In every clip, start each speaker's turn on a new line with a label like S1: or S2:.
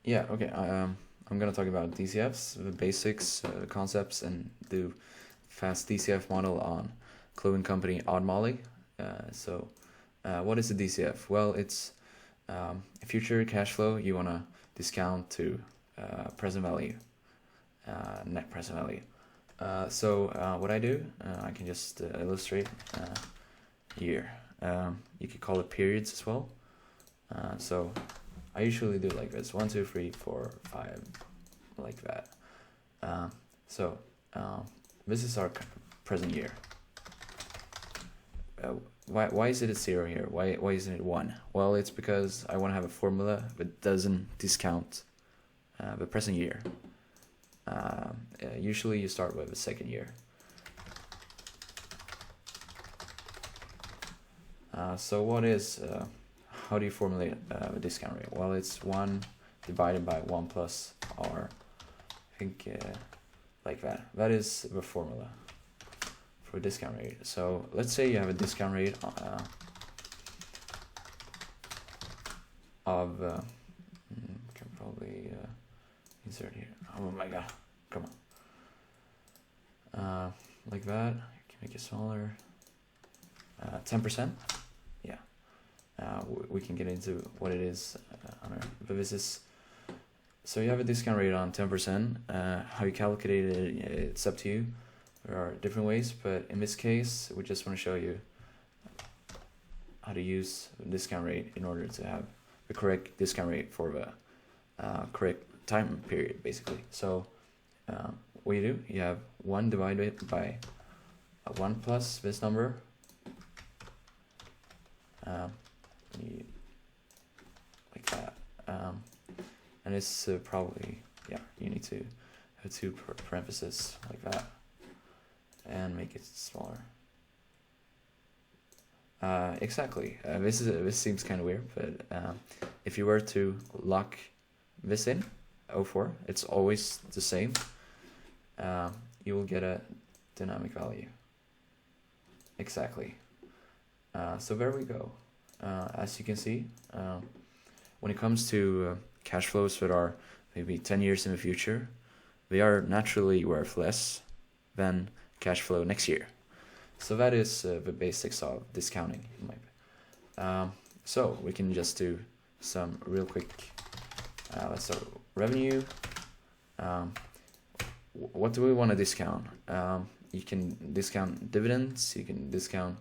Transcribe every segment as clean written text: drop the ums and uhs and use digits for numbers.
S1: Yeah, okay. I'm gonna talk about DCFs, the basics, concepts, and do fast DCF model on clothing company Odd Molly. What is a DCF? Well, it's future cash flow you wanna discount to present value, net present value. What I do, I can just illustrate here. You could call it periods as well. I usually do like this: 1, 2, 3, 4, 5, like that. This is our present year. Why is it a 0 here? Why isn't it 1? Well, it's because I want to have a formula that doesn't discount the present year. Usually you start with the second year. How do you formulate a discount rate? Well, it's 1 divided by 1 plus R. I think like that. That is the formula for a discount rate. So let's say you have a discount rate can probably insert here. Oh my god, come on. Like that. You can make it smaller. 10%. Yeah. We can get into what it is but this is, so you have a discount rate on 10%. How you calculate it, it's up to you. There are different ways, but in this case, we just want to show you how to use the discount rate in order to have the correct discount rate for the correct time period, basically. So what you do, you have 1 divided by 1 plus this number. Like that, and it's probably, yeah, you need to have 2 parentheses like that and make it smaller. Exactly. This seems kind of weird, but if you were to lock this in 04, it's always the same. You will get a dynamic value. Exactly. So there we go. As you can see, when it comes to cash flows that are maybe 10 years in the future, they are naturally worth less than cash flow next year. So that is the basics of discounting. So we can just do some real quick. Let's start with revenue. What do we want to discount? You can discount dividends. You can discount,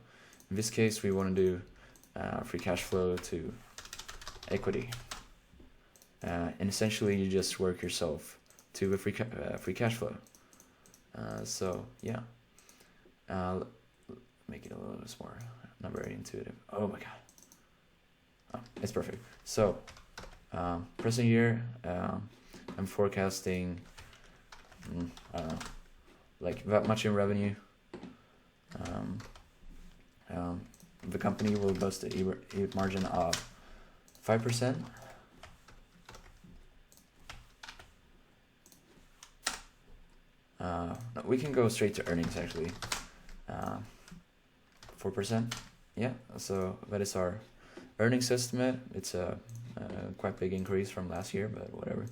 S1: in this case, we want to do free cash flow to equity. And essentially you just work yourself to a free cash flow. Make it a little bit more, not very intuitive. Oh my god. Oh, it's perfect. So present year, I'm forecasting like that much in revenue. The company will boast an EBIT margin of 5%. No, we can go straight to earnings actually. 4%. Yeah, so that is our earnings estimate. It's a quite big increase from last year, but whatever.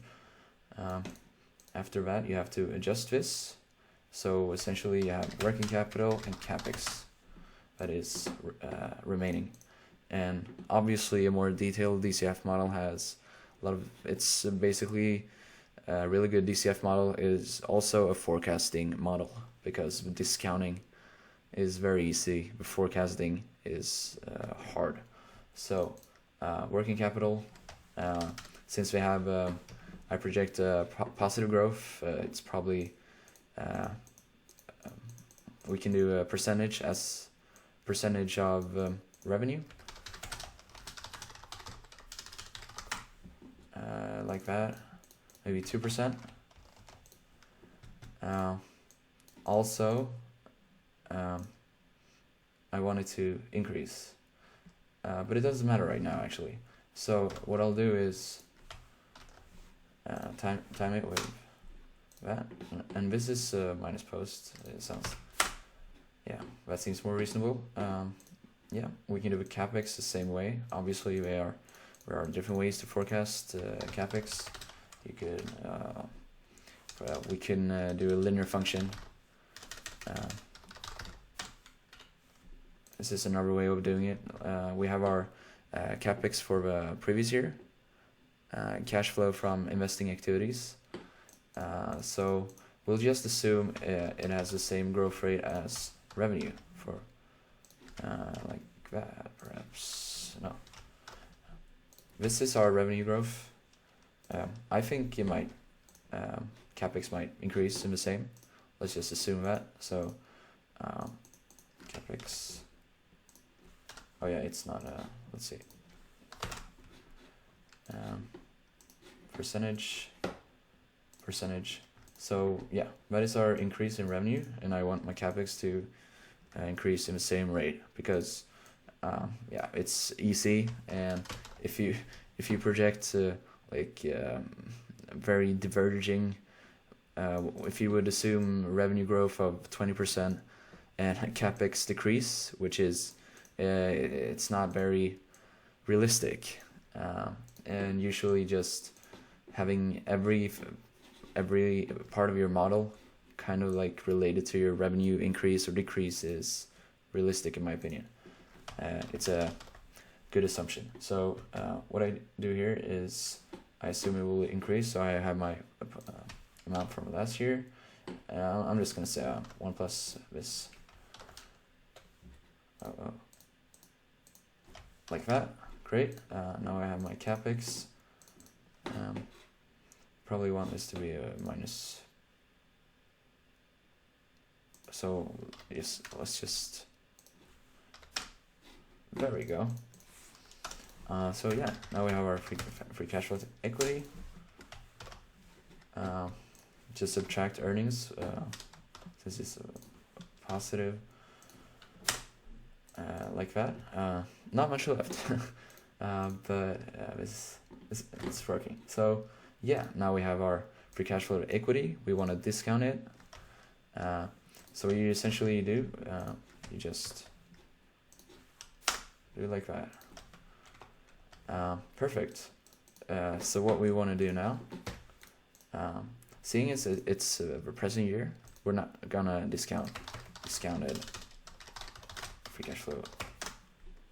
S1: After that, you have to adjust this. So essentially, you have working capital and capex that is remaining. And obviously, a more detailed DCF model has a lot of. It's basically a really good DCF model is also a forecasting model, because discounting is very easy, but forecasting is hard. So working capital, since we have I project positive growth, it's probably we can do a percentage as percentage of revenue, like that, maybe 2%. Also, I wanted to increase, but it doesn't matter right now actually. So what I'll do is time it with that, and this is minus post. It sounds, yeah, that seems more reasonable. Yeah, we can do the capex the same way. Obviously, there are different ways to forecast capex. you could we can do a linear function. This is another way of doing it. We have our capex for the previous year, cash flow from investing activities. So we'll just assume it has the same growth rate as revenue for like that, perhaps. No. This is our revenue growth. I think it might, capex might increase in the same. Let's just assume that. So capex. Oh yeah, it's not. Let's see. Percentage. So yeah, that is our increase in revenue, and I want my capex to increase in the same rate because yeah, it's easy. And if you project like very diverging, if you would assume revenue growth of 20% and capex decrease, which is it's not very realistic, and usually just having every part of your model kind of like related to your revenue increase or decrease is realistic in my opinion. It's a good assumption. So what I do here is I assume it will increase, so I have my amount from last year. I'm just gonna say 1 plus this. Like that. Great. Now I have my capex. Probably want this to be a minus. So yes, let's just. There we go. So yeah, now we have our free cash flow to equity. Just subtract earnings since it's positive. Like that. Not much left, but it's working. So yeah, now we have our free cash flow to equity. We want to discount it. So what you essentially do, you just do like that. Perfect. So what we want to do now, seeing as it's the present year, we're not gonna discounted free cash flow.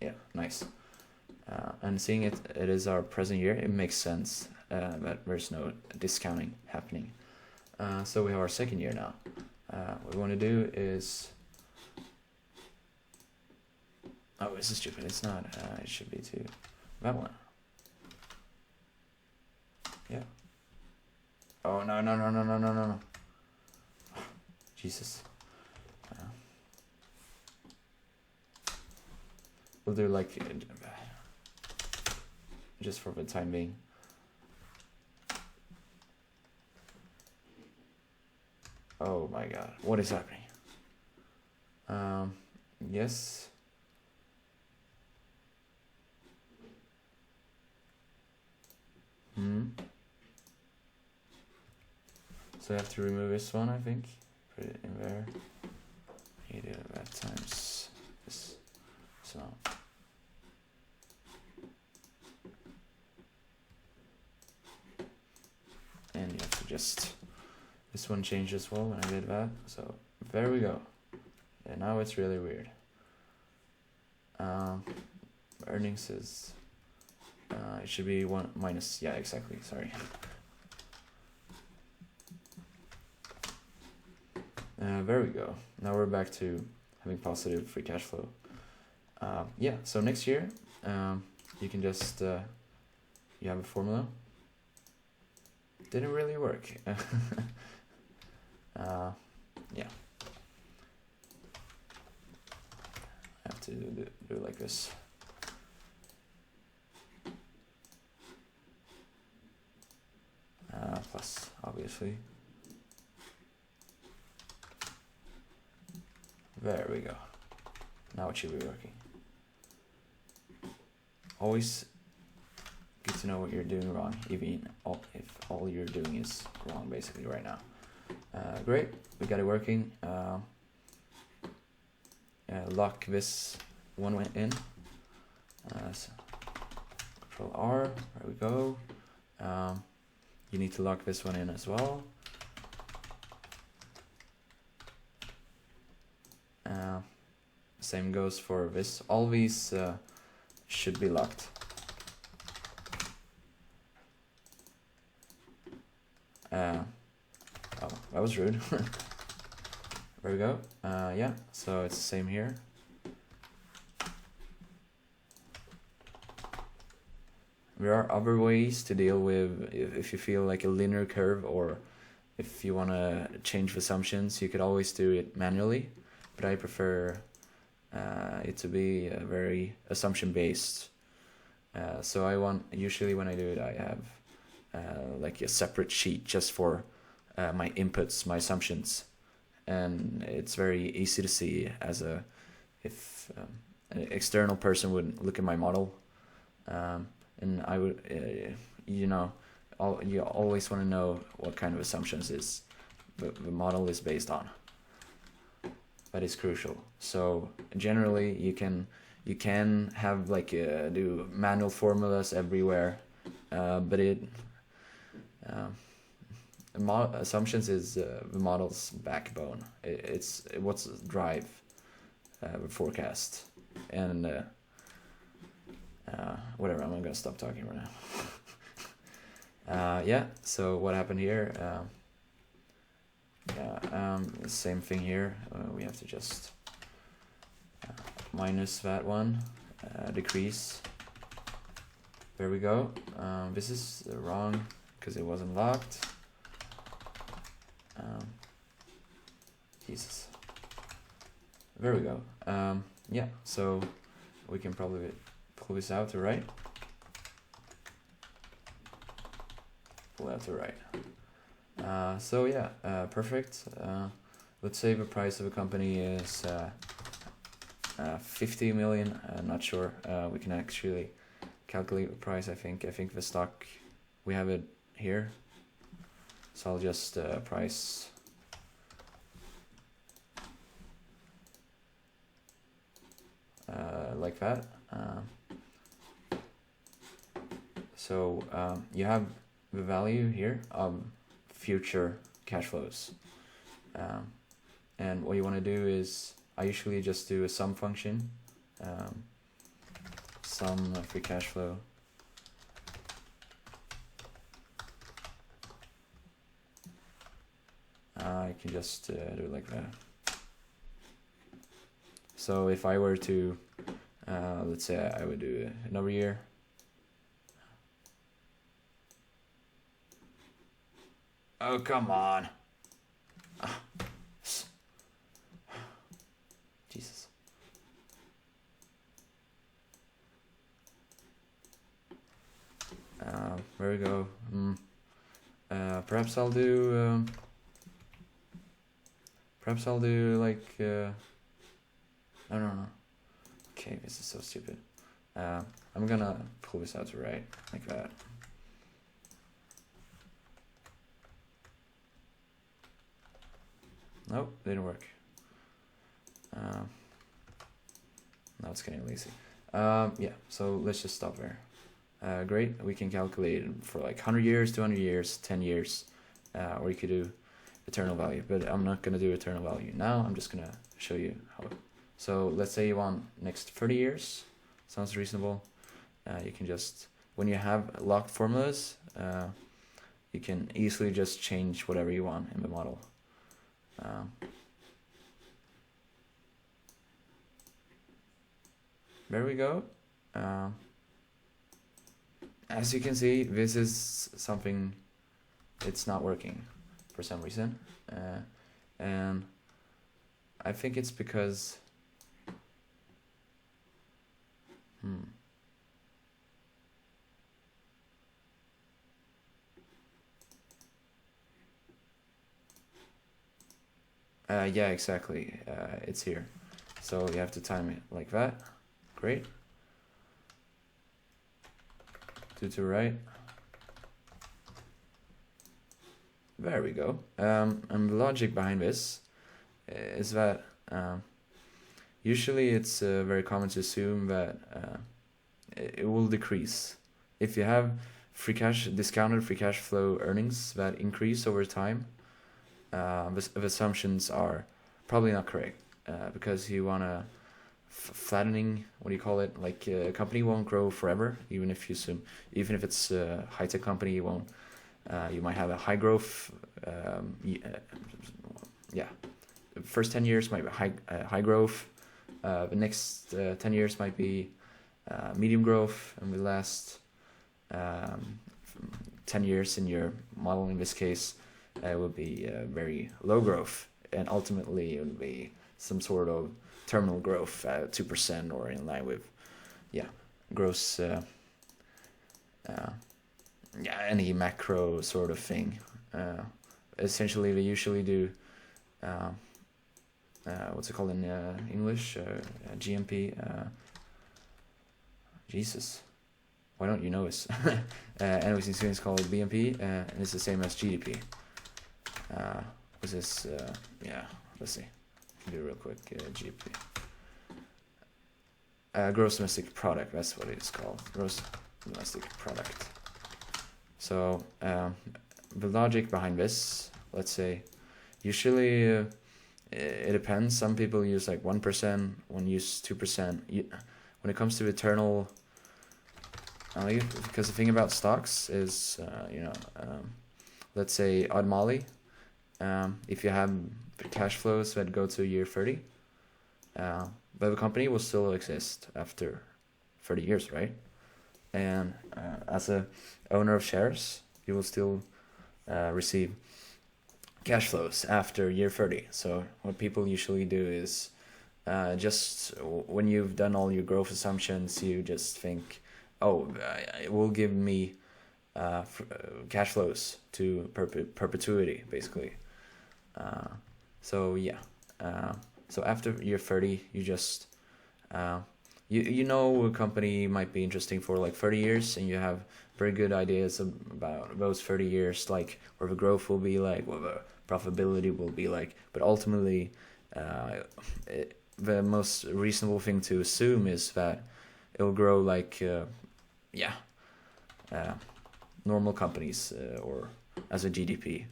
S1: Yeah, nice. And seeing it is our present year, it makes sense that there's no discounting happening. So we have our second year now. What we want to do is, oh, this is stupid. It's not. It should be to that one. Yeah. Oh no. Jesus. We'll do like just for the time being. Oh my god, what is happening? Yes. So I have to remove this one, I think. Put it in there. You do that times this. So. And you have to just, this one changed as well when I did that. So there we go. And now it's really weird. Earnings is, it should be 1 minus, yeah, exactly, sorry. There we go. Now we're back to having positive free cash flow. Yeah, so next year, you can just, you have a formula. Didn't really work. Yeah. I have to do it like this. Plus, obviously. There we go. Now it should be working. Always good to know what you're doing wrong, even if all you're doing is wrong basically right now. Great, we got it working. Lock this one went in. So Control R, there we go. you need to lock this one in as well. Same goes for this. All these should be locked. Oh, that was rude. There we go. Yeah, so it's the same here. There are other ways to deal with if you feel like a linear curve, or if you want to change assumptions, you could always do it manually, but I prefer it to be very assumption based. So usually when I do it, I have like a separate sheet just for my inputs, my assumptions, and it's very easy to see if an external person would look at my model, and I would, you always want to know what kind of assumptions the model is based on. That is crucial. So generally, you can have like do manual formulas everywhere, but assumptions is the model's backbone. It's what's drive the forecast, and whatever. I'm gonna stop talking right now. Yeah. So what happened here? Same thing here. We have to just minus that one, decrease. There we go. This is wrong because it wasn't locked. Jesus. There we go. Yeah, so we can probably pull this out to right. Pull out to right. So yeah, perfect. Let's say the price of a company is 50 million. I'm not sure. We can actually calculate the price. I think the stock, we have it here. So I'll just price like that. So you have the value here of future cash flows, and what you want to do is, I usually just do a sum function, sum free cash flow. I can just do it like that. So if I were to, let's say I would do another year. Oh, come on. Jesus. There we go. Perhaps I'll do like, I don't know. Okay, this is so stupid. I'm gonna pull this out to right, like that. Nope, didn't work. Now it's getting lazy. Yeah, so let's just stop there. Great, we can calculate for like 100 years, 200 years, 10 years, or you could do eternal value, but I'm not gonna do eternal value now. I'm just gonna show you how. So let's say you want next 30 years. Sounds reasonable. You can just, when you have locked formulas, you can easily just change whatever you want in the model. There we go. As you can see, this is something, it's not working for some reason, and I think it's because yeah, exactly. It's here, so you have to time it like that. Great. To right. There we go. And the logic behind this is that usually it's very common to assume that it will decrease. If you have discounted free cash flow earnings that increase over time. The assumptions are probably not correct, because you want to flattening, what do you call it? Like a company won't grow forever, even if it's a high tech company, you won't. You might have a high growth. Yeah, the first 10 years might be high growth. The next 10 years might be medium growth, and the last 10 years in your model, in this case, will be very low growth, and ultimately it will be some sort of terminal growth at 2% or in line with, gross, any macro sort of thing. Essentially, they usually do, what's it called in English? GMP. Jesus, why don't you know this? Anyways, in Sweden it's called BNP, and it's the same as GDP. What's this? Let's see. Do it real quick. GDP. Gross domestic product. That's what it is called. Gross domestic product. So the logic behind this, let's say, usually it depends. Some people use like 1%, one use 2%. When it comes to eternal value, because the thing about stocks is, let's say odd Molly, if you have cash flows that go to year 30, but the company will still exist after 30 years, right? And as a owner of shares, you will still receive cash flows after year 30. So what people usually do is, just when you've done all your growth assumptions, you just think, it will give me cash flows to perpetuity, basically. So after year 30, you just, a company might be interesting for like 30 years, and you have very good ideas about those 30 years, like where the growth will be like, where the profitability will be like. But ultimately, the most reasonable thing to assume is that it will grow like, normal companies, or as a GDP.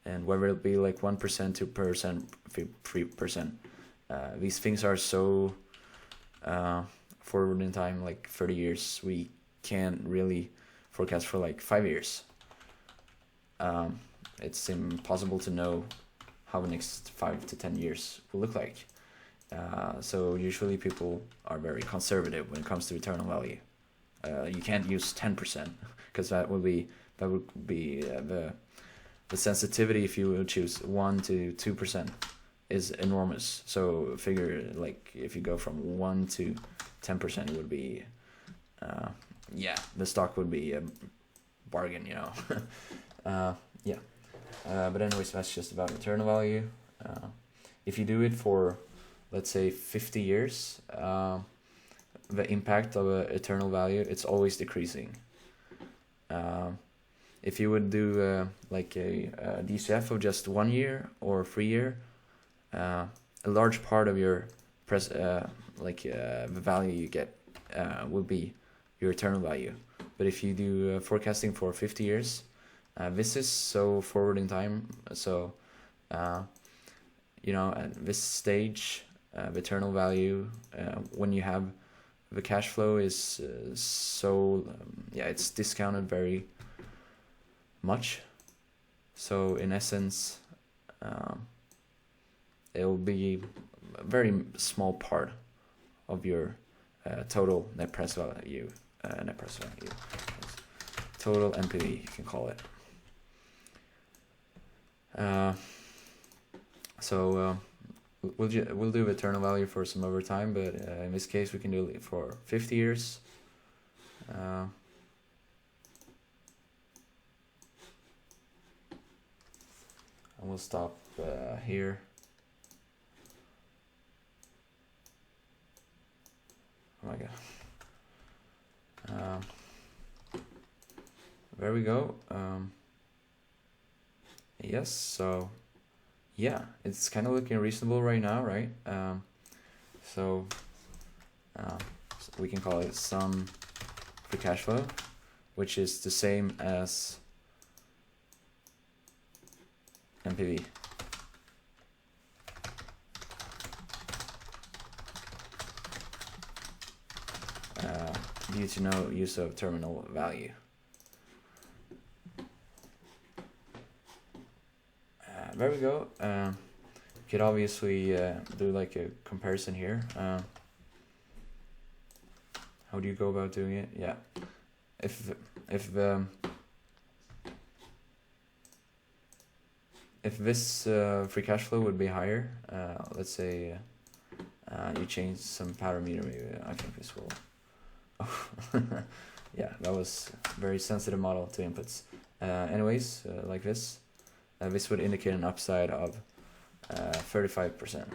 S1: And whether it'll be like 1%, 2%, 3%, these things are so forward in time, like 30 years. We can't really forecast for like 5 years. It's impossible to know how the next 5 to 10 years will look like. So usually people are very conservative when it comes to eternal value. You can't use 10%, because that would be the sensitivity, if you would choose 1 to 2%, is enormous. So figure, like, if you go from 1 to 10%, it would be, the stock would be a bargain, but anyways, that's just about eternal value. If you do it for, let's say, 50 years, the impact of eternal value, it's always decreasing. If you would do like a DCF of just 1 year or 3 year, a large part of your the value you get will be your eternal value. But if you do forecasting for 50 years, this is so forward in time. So, at this stage, the eternal value, when you have the cash flow is it's discounted very much. So in essence, it will be a very small part of your total net present value, total NPV, you can call it. We'll do eternal value for some other time, but in this case we can do it for 50 years. And we'll stop here. Oh my god. There we go. Yes, so yeah, it's kind of looking reasonable right now, right? So we can call it sum free cash flow. which is the same as NPV. Due to no use of terminal value. There we go. You could obviously do like a comparison here. How do you go about doing it? Yeah, if this free cash flow would be higher, let's say you change some parameter, maybe I think this will. Yeah, that was a very sensitive model to inputs. Anyways, like this would indicate an upside of 35%.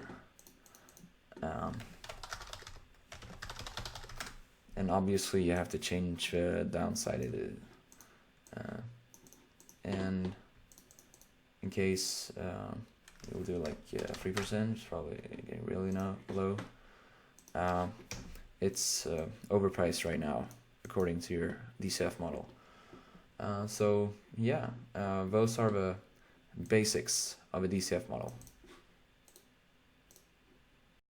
S1: And obviously you have to change the downside. And in case you'll do like 3%, it's probably getting really low. It's overpriced right now according to your DCF model. So yeah, those are the basics of a DCF model.